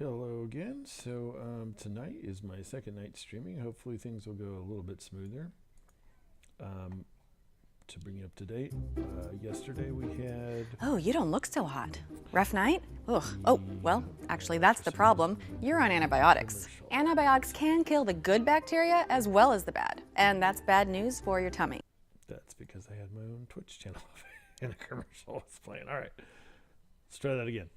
Hello again. So tonight is my second night streaming. Hopefully things will go a little bit smoother. To bring you up to date, yesterday we had Oh, you don't look so hot. Rough night? Ugh. Oh, well, actually, that's the problem. You're on antibiotics. Antibiotics can kill the good bacteria as well as the bad. And that's bad news for your tummy. That's because I had my own Twitch channel and a commercial was playing. All right, let's try that again.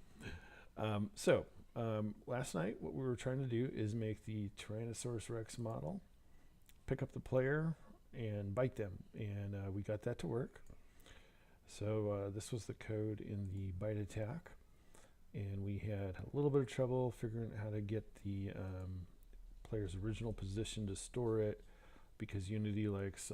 Last night what we were trying to do is make the Tyrannosaurus Rex model, pick up the player, and bite them, and we got that to work. So this was the code in the bite attack, and we had a little bit of trouble figuring out how to get the player's original position to store it, because Unity likes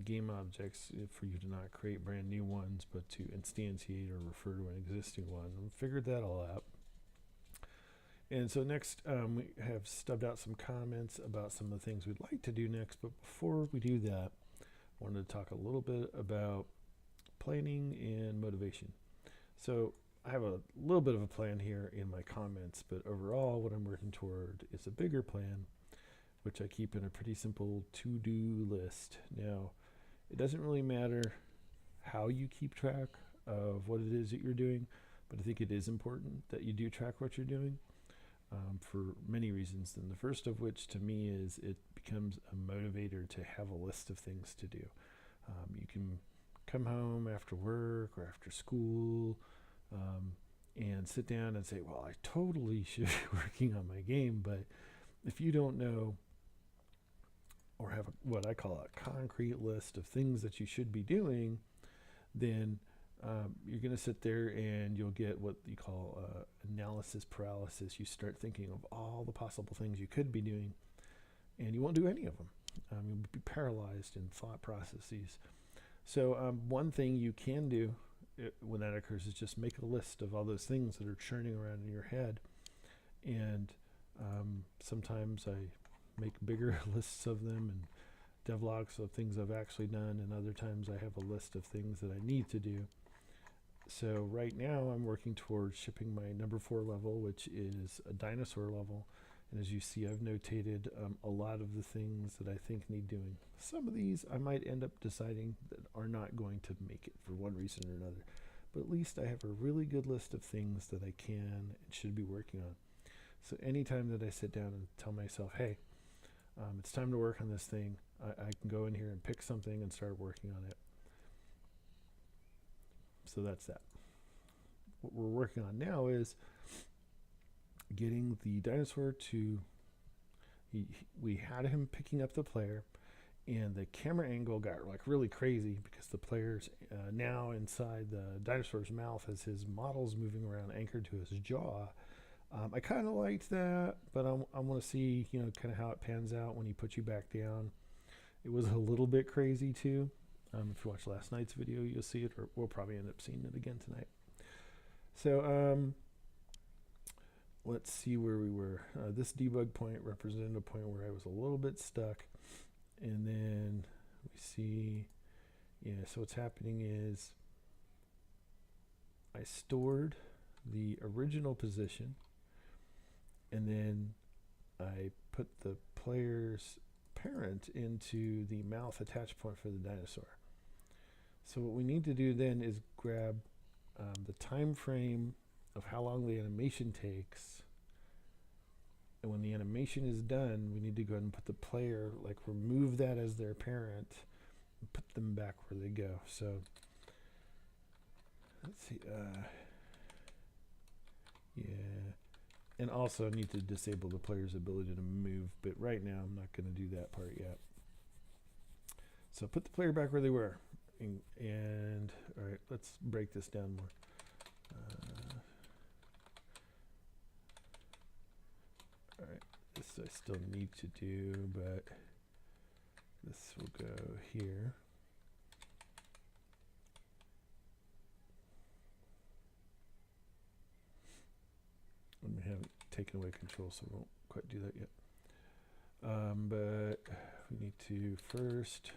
GameObjects for you to not create brand new ones, but to instantiate or refer to an existing one. And we figured that all out. And so next, we have stubbed out some comments about some of the things we'd like to do next. But before we do that, I wanted to talk a little bit about planning and motivation. So I have a little bit of a plan here in my comments, but overall what I'm working toward is a bigger plan, which I keep in a pretty simple to-do list. Now, it doesn't really matter how you keep track of what it is that you're doing, but I think it is important that you do track what you're doing. For many reasons, and the first of which to me is it becomes a motivator to have a list of things to do. You can come home after work or after school and sit down and say, well, I totally should be working on my game, but if you don't know or have what I call a concrete list of things that you should be doing, then you're going to sit there and you'll get what you call analysis paralysis. You start thinking of all the possible things you could be doing, and you won't do any of them. You'll be paralyzed in thought processes. So one thing you can do when that occurs is just make a list of all those things that are churning around in your head. And sometimes I make bigger lists of them and devlogs of things I've actually done, and other times I have a list of things that I need to do. So right now I'm working towards shipping my number 4 level, which is a dinosaur level. And as you see, I've notated a lot of the things that I think need doing. Some of these I might end up deciding that are not going to make it for one reason or another. But at least I have a really good list of things that I can and should be working on. So anytime that I sit down and tell myself, hey, it's time to work on this thing, I can go in here and pick something and start working on it. So that's that. What we're working on now is getting the dinosaur to, we had him picking up the player, and the camera angle got like really crazy because the player's now inside the dinosaur's mouth as his model's moving around anchored to his jaw. I kind of liked that, but I want to see, kind of how it pans out when he puts you back down. It was a little bit crazy too. If you watch last night's video, you'll see it, or we'll probably end up seeing it again tonight. So let's see where we were. This debug point represented a point where I was a little bit stuck. And then we see, so what's happening is I stored the original position, and then I put the player's parent into the mouth attach point for the dinosaur. So what we need to do then is grab the time frame of how long the animation takes, and when the animation is done, we need to go ahead and put the player, remove that as their parent and put them back where they go. So let's see, and also need to disable the player's ability to move, but right now I'm not going to do that part yet. So put the player back where they were. And all right, let's break this down more. All right, this I still need to do, but this will go here. We haven't taken away control, so we won't quite do that yet. But we need to first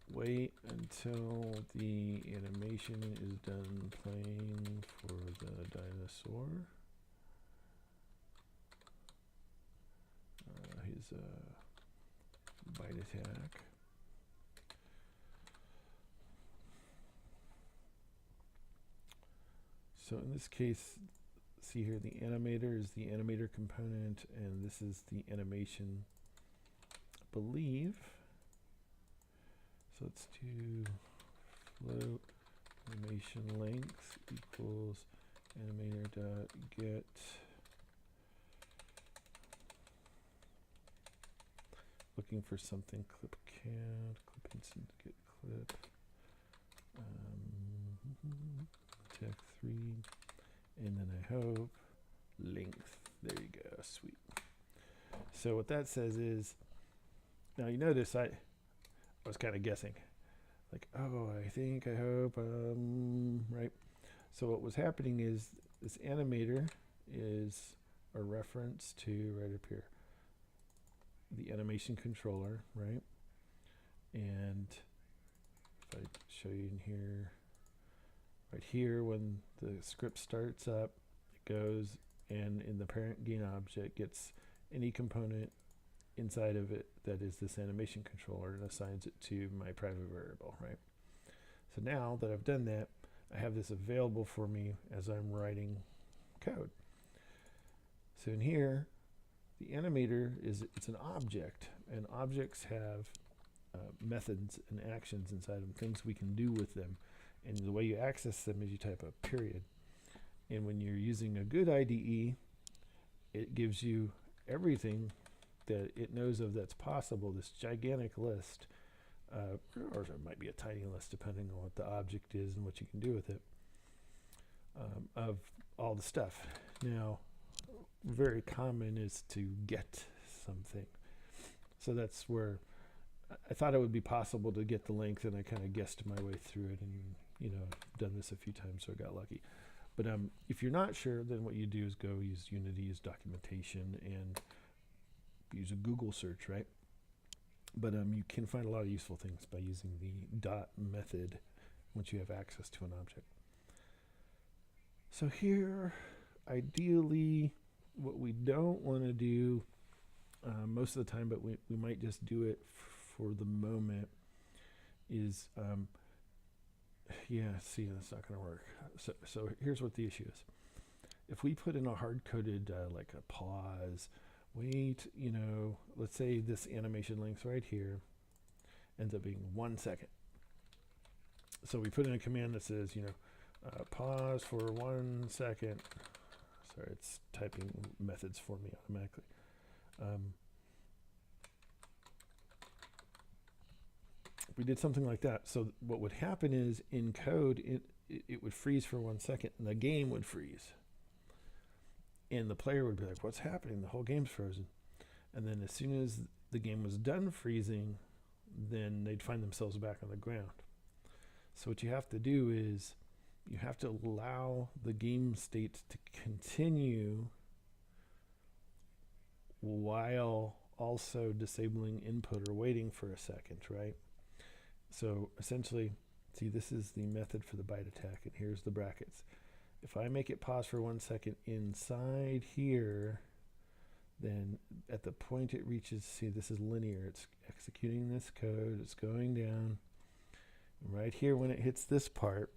wait until the animation is done playing for the dinosaur. His bite attack. So in this case, see here, the animator is the animator component, and this is the animation, I believe. So let's do float animation length equals animator dot get looking for something clip count, clip instant get clip tech 3, and then I hope length. There you go, sweet. So what that says is, now you notice I was kind of guessing, like, oh, I think, I hope, right? So what was happening is this animator is a reference to right up here, the animation controller, right? And if I show you in here, right here, when the script starts up, it goes and in the parent GameObject gets any component inside of it that is this animation controller and assigns it to my private variable, right? So now that I've done that, I have this available for me as I'm writing code. So in here, the animator it's an object, and objects have methods and actions inside them, things we can do with them. And the way you access them is you type a period. And when you're using a good IDE, it gives you everything that it knows of that's possible, this gigantic list, or it might be a tiny list depending on what the object is and what you can do with it, of all the stuff. Now, very common is to get something. So that's where I thought it would be possible to get the length, and I kind of guessed my way through it, and done this a few times, so I got lucky. But if you're not sure, then what you do is go use Unity, use documentation, and use a Google search, right? But you can find a lot of useful things by using the dot method once you have access to an object. So here, ideally, what we don't want to do most of the time, but we might just do it for the moment, is see, that's not going to work. So here's what the issue is. If we put in a hard-coded like a pause, wait, let's say this animation length right here ends up being 1 second. So we put in a command that says, pause for 1 second. Sorry, it's typing methods for me automatically. We did something like that. So what would happen is in code, it would freeze for 1 second, and the game would freeze. And the player would be like, what's happening? The whole game's frozen. And then as soon as the game was done freezing, then they'd find themselves back on the ground. So what you have to do is you have to allow the game state to continue while also disabling input or waiting for a second, right? So essentially, see, this is the method for the bite attack, and here's the brackets. If I make it pause for 1 second inside here, then at the point it reaches, see, this is linear. It's executing this code. It's going down. Right here, when it hits this part,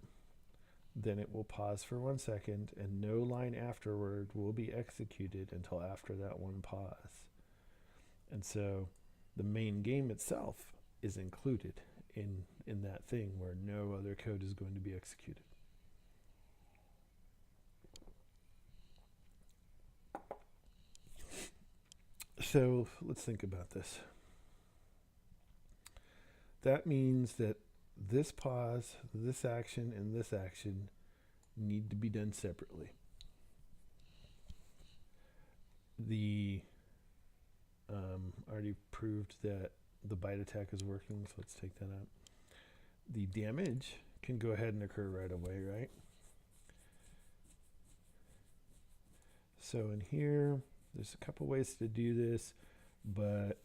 then it will pause for 1 second, and no line afterward will be executed until after that one pause. And so the main game itself is included in that thing where no other code is going to be executed. So let's think about this. That means that this pause, this action, and this action need to be done separately. The already proved that the bite attack is working, so let's take that out. The damage can go ahead and occur right away, right? So in here, there's a couple ways to do this, but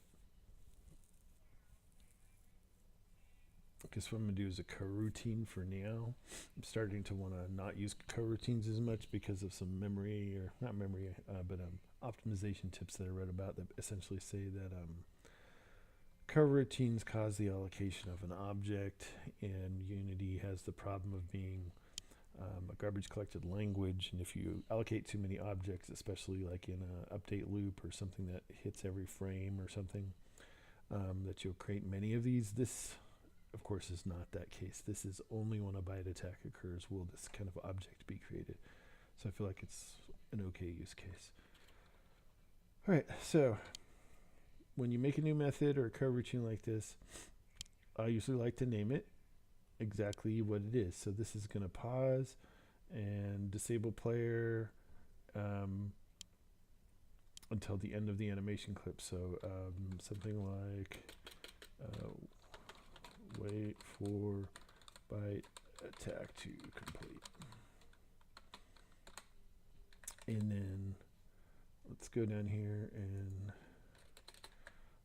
guess what I'm going to do is a coroutine for now. I'm starting to want to not use coroutines as much because of some memory, or not memory, but optimization tips that I read about that essentially say that coroutines cause the allocation of an object, and Unity has the problem of being a garbage collected language, and if you allocate too many objects, especially like in an update loop or something that hits every frame or something, that you'll create many of these. This, of course, is not that case. This is only when a byte attack occurs will this kind of object be created. So I feel like it's an okay use case. All right, so when you make a new method or a coroutine like this, I usually like to name it exactly what it is. So this is going to pause and disable player until the end of the animation clip. So something like wait for byte attack to complete. And then let's go down here and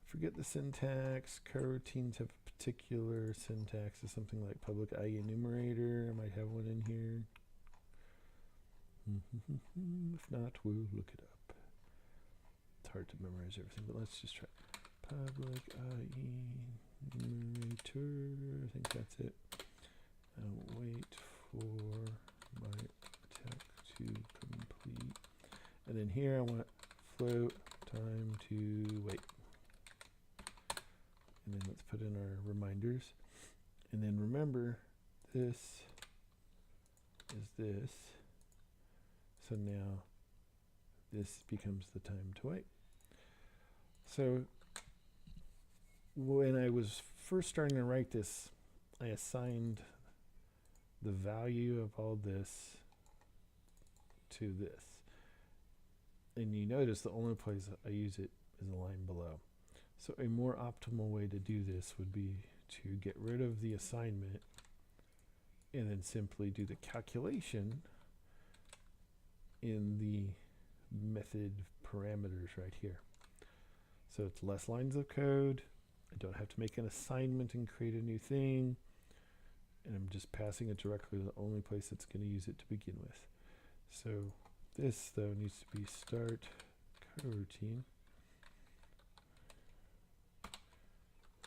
forget the syntax. Coroutines have a particular syntax, is something like public enumerator. I might have one in here. If not, we'll look it up. It's hard to memorize everything, but let's just try. Public enumerator. I think that's it. Wait for my text to complete. And then here I want float time to wait. And then let's put in our reminders. And then remember, this is this. So now this becomes the time to wait. So when I was first starting to write this, I assigned the value of all this to this. And you notice the only place I use it is the line below. So a more optimal way to do this would be to get rid of the assignment and then simply do the calculation in the method parameters right here. So it's less lines of code. I don't have to make an assignment and create a new thing. And I'm just passing it directly to the only place it's going to use it to begin with. So this, though, needs to be start coroutine.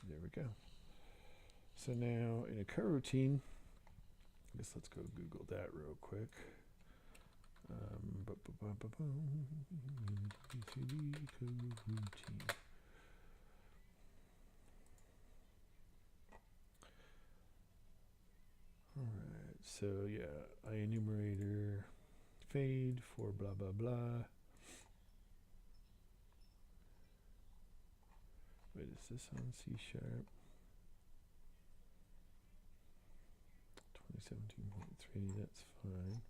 There we go. So now in a coroutine, I guess let's go Google that real quick. Coroutine. Alright, so yeah, enumerator fade for blah blah blah. Wait, is this on C#? 2017.3, that's fine.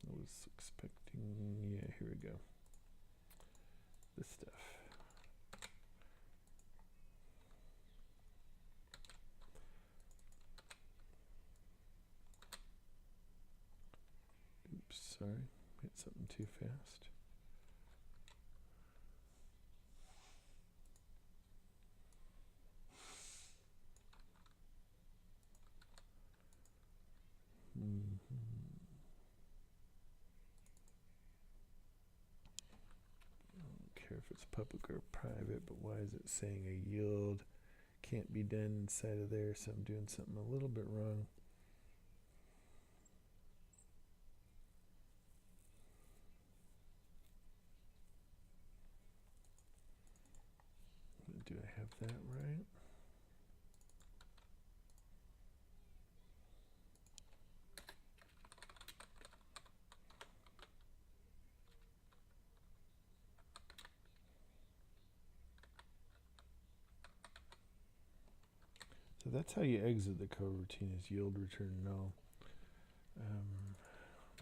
I was expecting, yeah, here we go. This stuff. Oops, sorry, hit something too fast. If it's public or private, but why is it saying a yield can't be done inside of there? So I'm doing something a little bit wrong. Do I have that right? So that's how you exit the coroutine, is yield return null.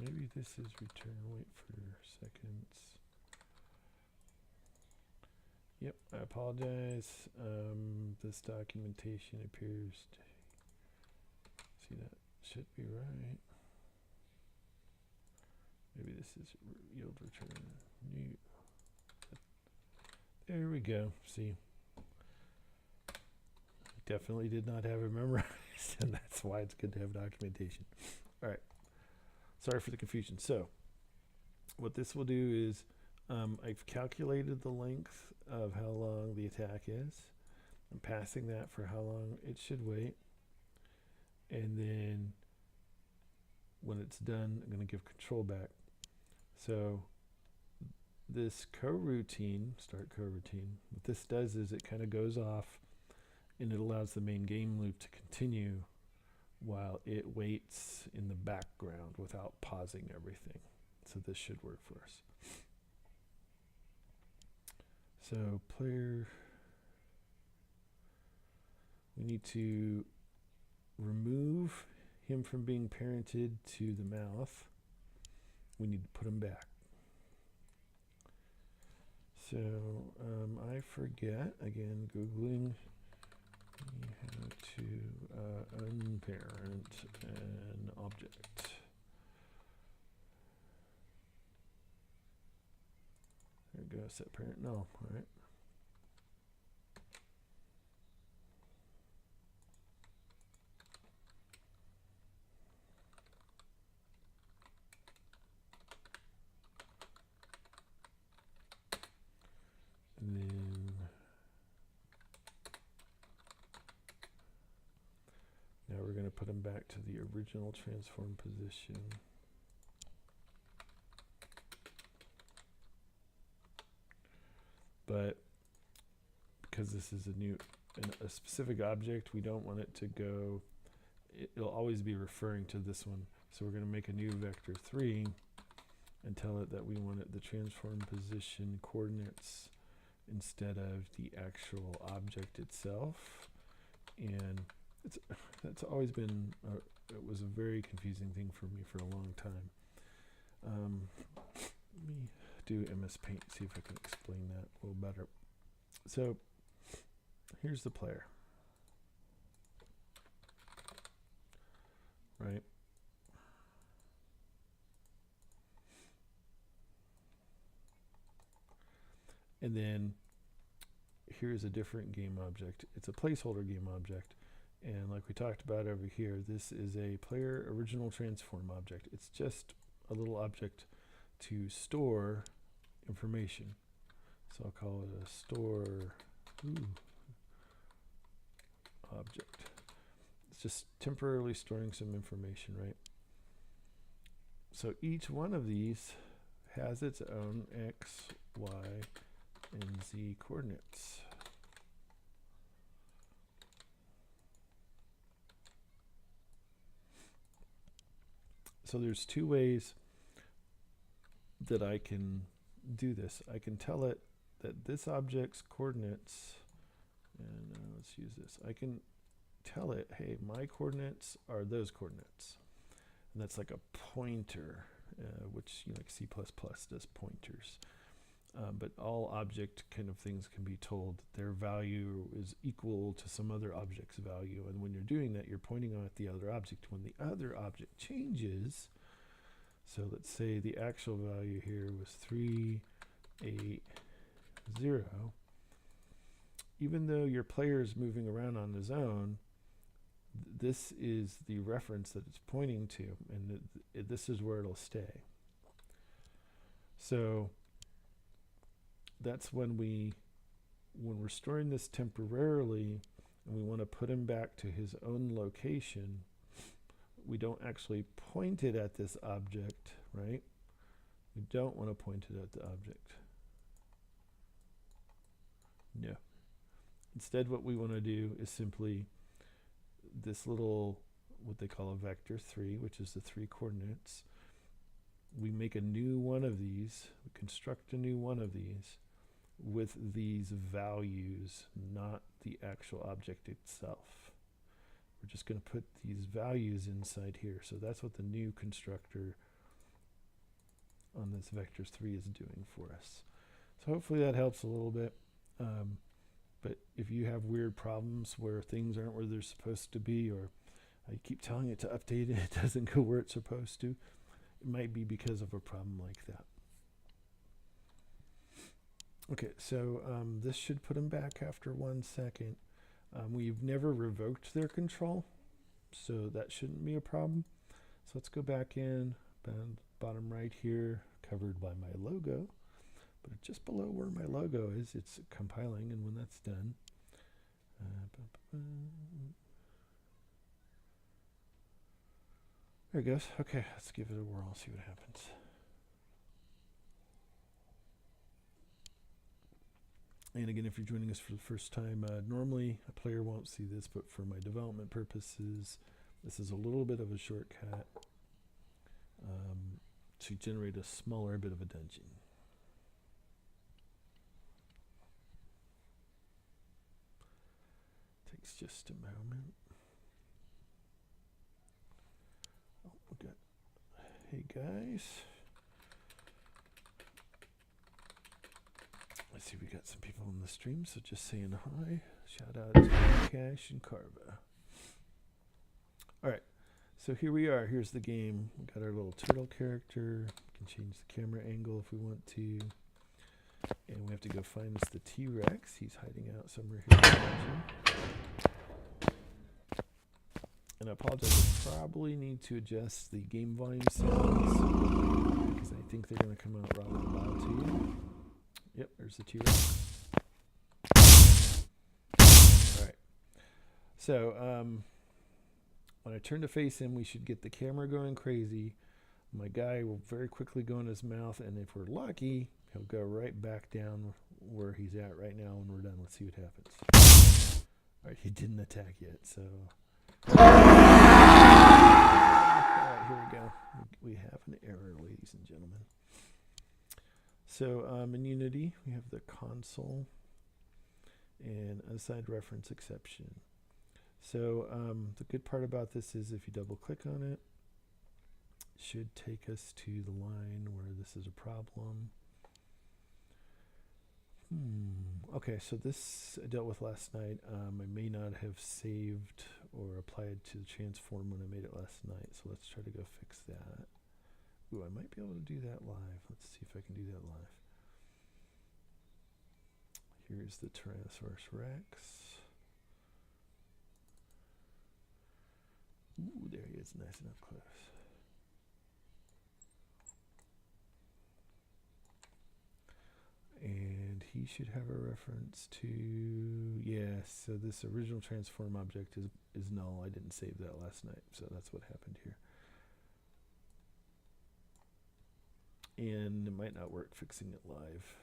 Maybe this is return wait for seconds. Yep, I apologize. This documentation appears to see that should be right. Maybe this is yield return new. There we go. See, definitely did not have it memorized, and that's why it's good to have documentation. All right. Sorry for the confusion. So, what this will do is I've calculated the length of how long the attack is. I'm passing that for how long it should wait. And then when it's done, I'm going to give control back. So this coroutine, start coroutine, what this does is it kind of goes off and it allows the main game loop to continue while it waits in the background without pausing everything. So this should work for us. So player, we need to remove him from being parented to the mouth. We need to put him back. So I forget, again, Googling how to unparent an object. There we go, set parent, no, all right. And then now we're going to put them back to the original transform position. But because this is a specific object, we don't want it to go, it'll always be referring to this one. So we're going to make a new vector 3 and tell it that we want it the transform position coordinates instead of the actual object itself. And that's always been, it was a very confusing thing for me for a long time. Let me do MS Paint, see if I can explain that a little better. So here's the player, right? And then here's a different game object. It's a placeholder game object. And like we talked about over here, this is a player original transform object. It's just a little object to store information. So I'll call it a store object. It's just temporarily storing some information, right? So each one of these has its own X, Y, and Z coordinates. So there's two ways that I can do this. I can tell it that this object's coordinates, and let's use this. I can tell it, hey, my coordinates are those coordinates. And that's like a pointer, which like C++ does pointers. But all object kind of things can be told that their value is equal to some other object's value. And when you're doing that, you're pointing at the other object. When the other object changes, so let's say the actual value here was 380. Even though your player is moving around on his own, this is the reference that it's pointing to, and this is where it'll stay. So that's when we're storing this temporarily and we want to put him back to his own location, we don't actually point it at this object, right? We don't want to point it at the object. No. Instead, what we want to do is simply this little, what they call a vector 3, which is the 3 coordinates. We make a new one of these, we construct a new one of these with these values, not the actual object itself. We're just going to put these values inside here. So that's what the new constructor on this vector 3 is doing for us. So hopefully that helps a little bit. But if you have weird problems where things aren't where they're supposed to be, or I keep telling it to update it, it doesn't go where it's supposed to, it might be because of a problem like that. Okay, so this should put them back after 1 second. We've never revoked their control, so that shouldn't be a problem. So let's go back in, bottom right here, covered by my logo. But just below where my logo is, it's compiling, and when that's done, there it goes. Okay, let's give it a whirl, see what happens. And again, if you're joining us for the first time, normally a player won't see this, but for my development purposes, this is a little bit of a shortcut to generate a smaller bit of a dungeon. Takes just a moment. Oh, we got, hey guys. I see we got some people on the stream, so just saying hi. Shout out to Cash and Carva. Alright, so here we are. Here's the game. We got our little turtle character. We can change the camera angle if we want to. And we have to go find us the T-Rex. He's hiding out somewhere here in the dungeon. And I apologize, I probably need to adjust the game volume settings because I think they're going to come out rather loud to you. Yep, there's the T-Rex. Alright. So, when I turn to face him, we should get the camera going crazy. My guy will very quickly go in his mouth, and if we're lucky, he'll go right back down where he's at right now when we're done. Let's see what happens. Alright, he didn't attack yet, so... Alright, here we go. We have an error, ladies and gentlemen. So in Unity, we have the console and unassigned reference exception. So the good part about this is if you double click on it, it should take us to the line where this is a problem. Okay, so this I dealt with last night. I may not have saved or applied to the transform when I made it last night, so let's try to go fix that. Ooh, I might be able to do that live. Let's see if I can do that live. Here's the Tyrannosaurus Rex. Ooh, there he is, nice and up close. And he should have a reference to, yes, so this original transform object is null. I didn't save that last night, so that's what happened here. And it might not work fixing it live.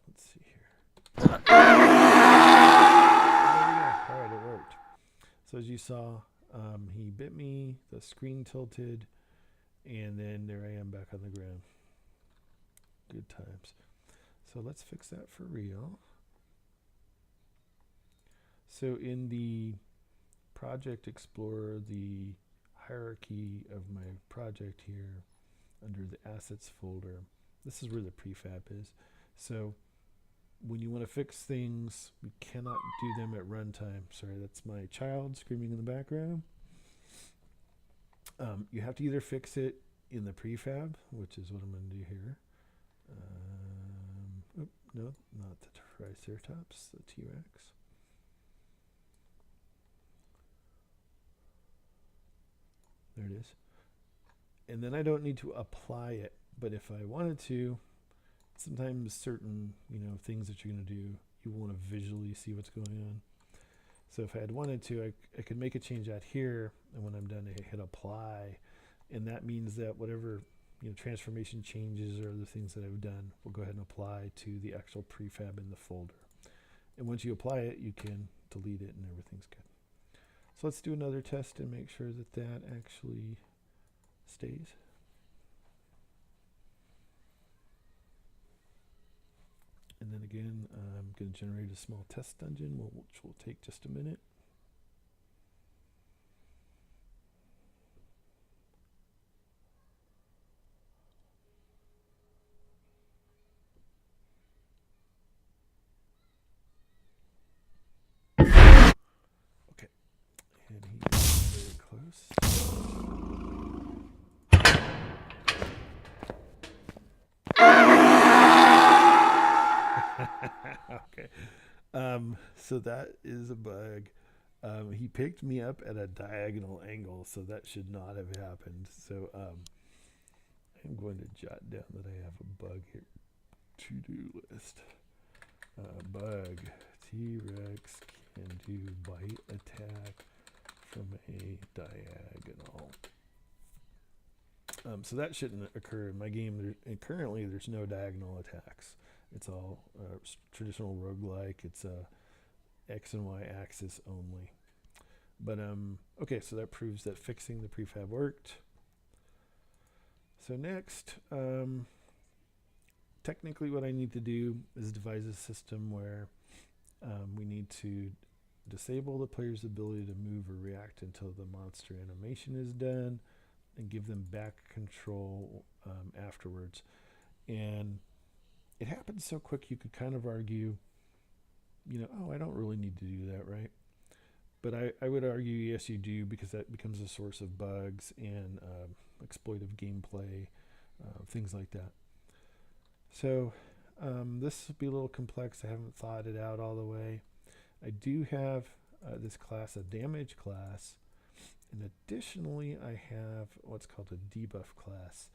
Let's see here. There we go. All right, it worked. So as you saw, he bit me, the screen tilted, and then there I am back on the ground. Good times. So let's fix that for real. So in the Project Explorer, the hierarchy of my project here, under the Assets folder, this is where the prefab is. So when you want to fix things, we cannot do them at runtime. Sorry, that's my child screaming in the background. You have to either fix it in the prefab, which is what I'm going to do here. No, not the Triceratops, the T-Rex. There it is. And then I don't need to apply it, but if I wanted to, sometimes certain things that you're going to do, you want to visually see what's going on. So if I had wanted to, I could make a change out here, and when I'm done, I hit apply, and that means that whatever transformation changes or the things that I've done will go ahead and apply to the actual prefab in the folder. And once you apply it, you can delete it, and everything's good. So let's do another test and make sure that that actually stays. And then again, I'm going to generate a small test dungeon, which will take just a minute. Okay, and he's very close. So that is a bug. He picked me up at a diagonal angle, so that should not have happened. So I'm going to jot down that I have a bug here. To-do list. Bug. T-Rex can do bite attack from a diagonal. So that shouldn't occur in my game. Currently, there's no diagonal attacks. It's all traditional roguelike. It's X and Y axis only. But okay, so that proves that fixing the prefab worked. So next, technically what I need to do is devise a system where we need to disable the player's ability to move or react until the monster animation is done, and give them back control afterwards. And it happens so quick you could kind of argue, oh, I don't really need to do that, right? But I would argue, yes, you do, because that becomes a source of bugs and exploitive gameplay, things like that. So this will be a little complex. I haven't thought it out all the way. I do have this class, a damage class, and additionally I have what's called a debuff class.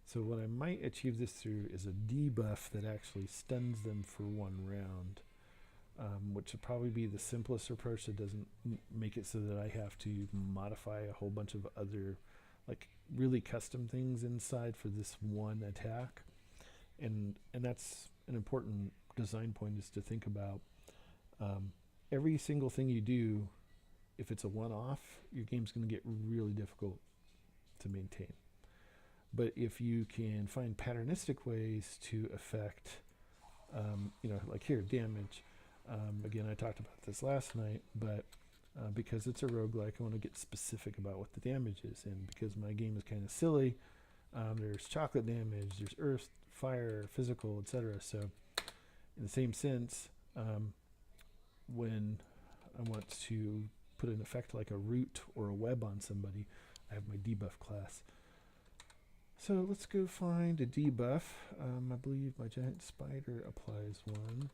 So what I might achieve this through is a debuff that actually stuns them for 1 round, which would probably be the simplest approach that doesn't make it so that I have to modify a whole bunch of other, like, really custom things inside for this one attack. And that's an important design point, is to think about every single thing you do. If it's a one-off, your game's going to get really difficult to maintain. But if you can find patternistic ways to affect, like here, damage. Again, I talked about this last night, but because it's a roguelike, I want to get specific about what the damage is. And because my game is kind of silly, there's chocolate damage, there's earth, fire, physical, etc. So in the same sense, when I want to put an effect like a root or a web on somebody, I have my debuff class. So let's go find a debuff. I believe my giant spider applies one.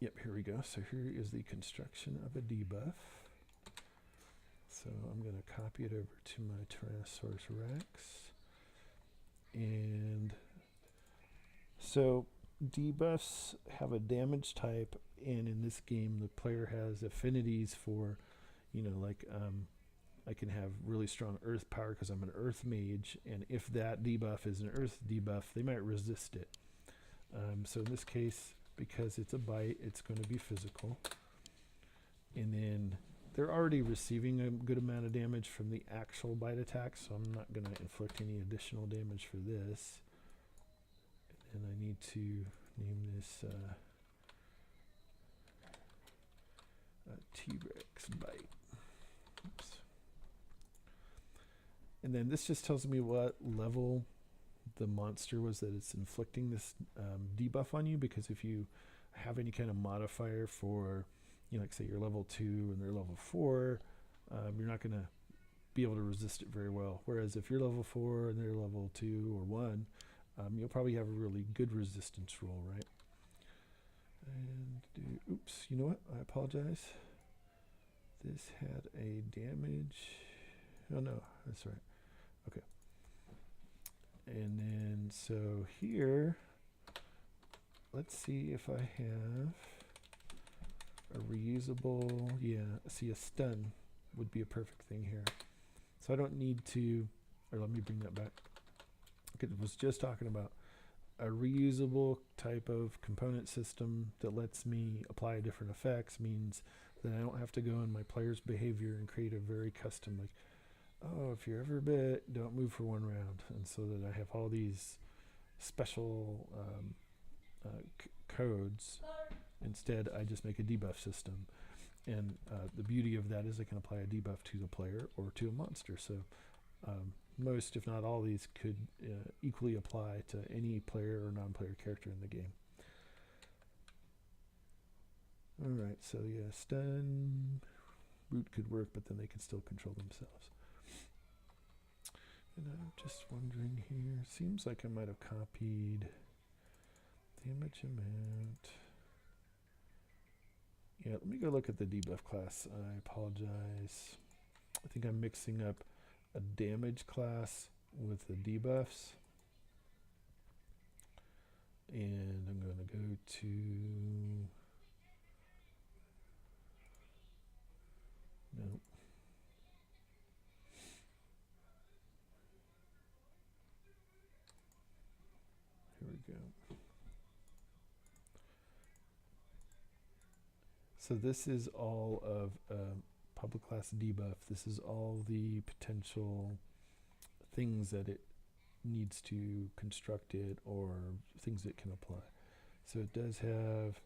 Yep, here we go. So here is the construction of a debuff. So I'm going to copy it over to my Tyrannosaurus Rex. And so debuffs have a damage type, and in this game the player has affinities for, I can have really strong earth power because I'm an earth mage, and if that debuff is an earth debuff, they might resist it. So in this case, because it's a bite, it's going to be physical. And then they're already receiving a good amount of damage from the actual bite attack, so I'm not going to inflict any additional damage for this. And I need to name this T-Rex bite. Oops. And then this just tells me what level the monster was that it's inflicting this debuff on you, because if you have any kind of modifier for, like say you're level 2 and they're level 4, you're not going to be able to resist it very well. Whereas if you're level 4 and they're level 2 or 1, you'll probably have a really good resistance roll, right? And oops, you know what? I apologize. This had a damage. Oh no, that's right. Okay. And then so here, let's see if I have a reusable, see, a stun would be a perfect thing here. So I don't need to, or let me bring that back. Okay, I was just talking about a reusable type of component system that lets me apply different effects, means that I don't have to go in my player's behavior and create a very custom, like, oh, if you're ever bit, don't move for 1 round. And so that I have all these special codes. Instead, I just make a debuff system. And the beauty of that is I can apply a debuff to the player or to a monster. So most, if not all, these could equally apply to any player or non-player character in the game. All right, so yeah, stun, root could work, but then they can still control themselves. And I'm just wondering here, seems like I might have copied damage amount. Yeah, let me go look at the debuff class. I apologize. I think I'm mixing up a damage class with the debuffs. And I'm going to go to... No. Here we go. So this is all of public class debuff. This is all the potential things that it needs to construct it, or things it can apply. So it does have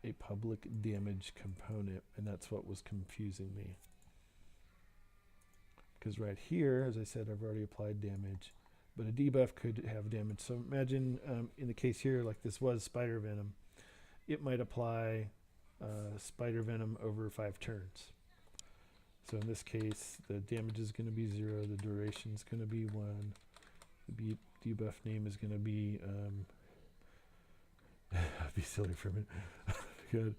a public damage component, and that's what was confusing me. Because right here, as I said, I've already applied damage, but a debuff could have damage. So imagine in the case here, like this was spider venom, it might apply spider venom over 5 turns. So in this case, the damage is going to be 0, the duration is going to be 1, the debuff name is going to be, I'd be silly for a minute. Good.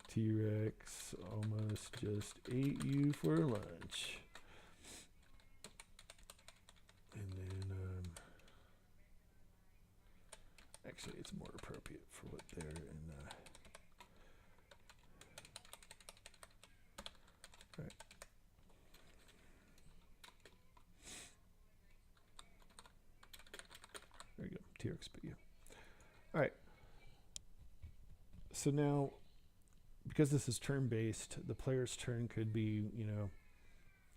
T-Rex almost just ate you for lunch. And then, actually it's more appropriate for what they're in. Right. There you go, T-Rex but you. All right. So now, because this is turn-based, the player's turn could be, you know,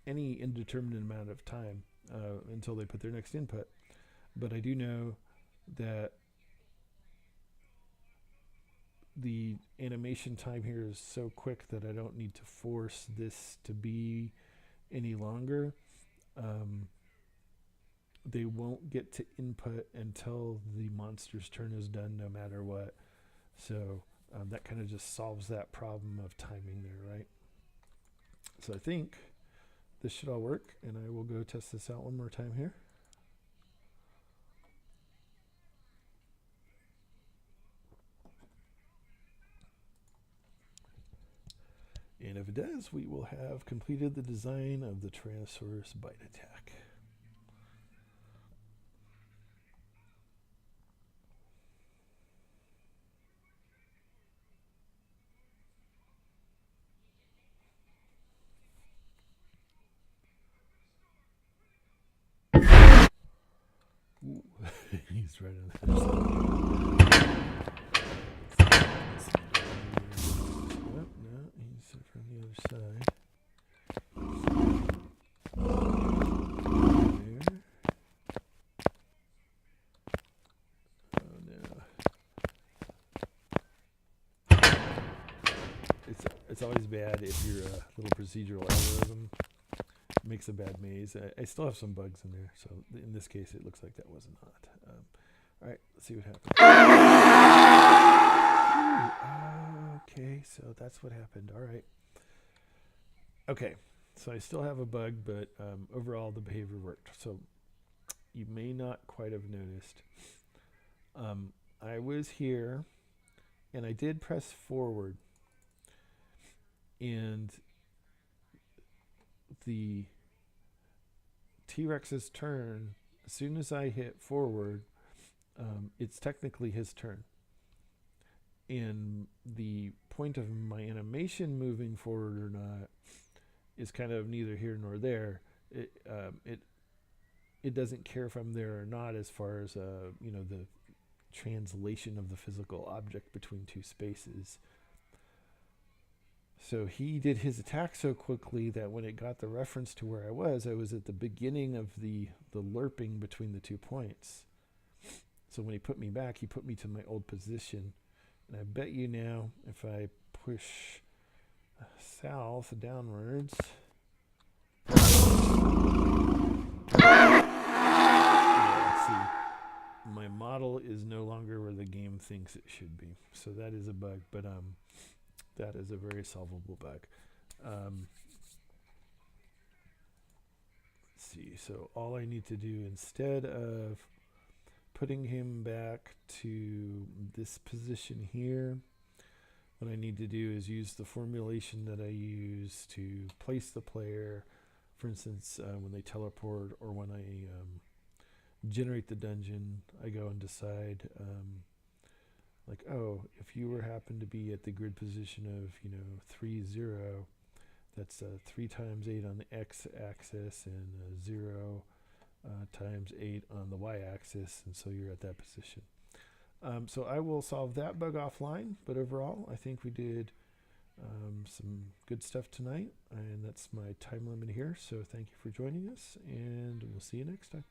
any indeterminate amount of time until they put their next input. But I do know that the animation time here is so quick that I don't need to force this to be any longer. They won't get to input until the monster's turn is done, no matter what. So that kind of just solves that problem of timing there, right? So I think this should all work, and I will go test this out one more time here. And if it does, we will have completed the design of the Tyrannosaurus bite attack. Ooh, he's right on the other side. Oh, no, he's from the other side. There. Oh no. It's always bad if your little procedural algorithm makes a bad maze. I still have some bugs in there, so in this case it looks like that was not. All right, let's see what happens. Ooh, okay, so that's what happened. All right. Okay, so I still have a bug, but overall the behavior worked. So you may not quite have noticed. I was here, and I did press forward, and the T-Rex's turn, as soon as I hit forward, it's technically his turn. And the point of my animation moving forward or not is kind of neither here nor there. It doesn't care if I'm there or not, as far as you know, the translation of the physical object between two spaces. So he did his attack so quickly that when it got the reference to where I was at the beginning of the lerping between the 2 points. So when he put me back, he put me to my old position. And I bet you now, if I push south downwards, yeah, see, my model is no longer where the game thinks it should be. So that is a bug, but that is a very solvable bug. Let's see. So all I need to do, instead of putting him back to this position here, what I need to do is use the formulation that I use to place the player. For instance, when they teleport or when I generate the dungeon, I go and decide, like, oh, if you happen to be at the grid position of, 3, 0, that's 3 times 8 on the x-axis and 0 times 8 on the y-axis, and so you're at that position. So I will solve that bug offline, but overall, I think we did some good stuff tonight, and that's my time limit here. So thank you for joining us, and we'll see you next time.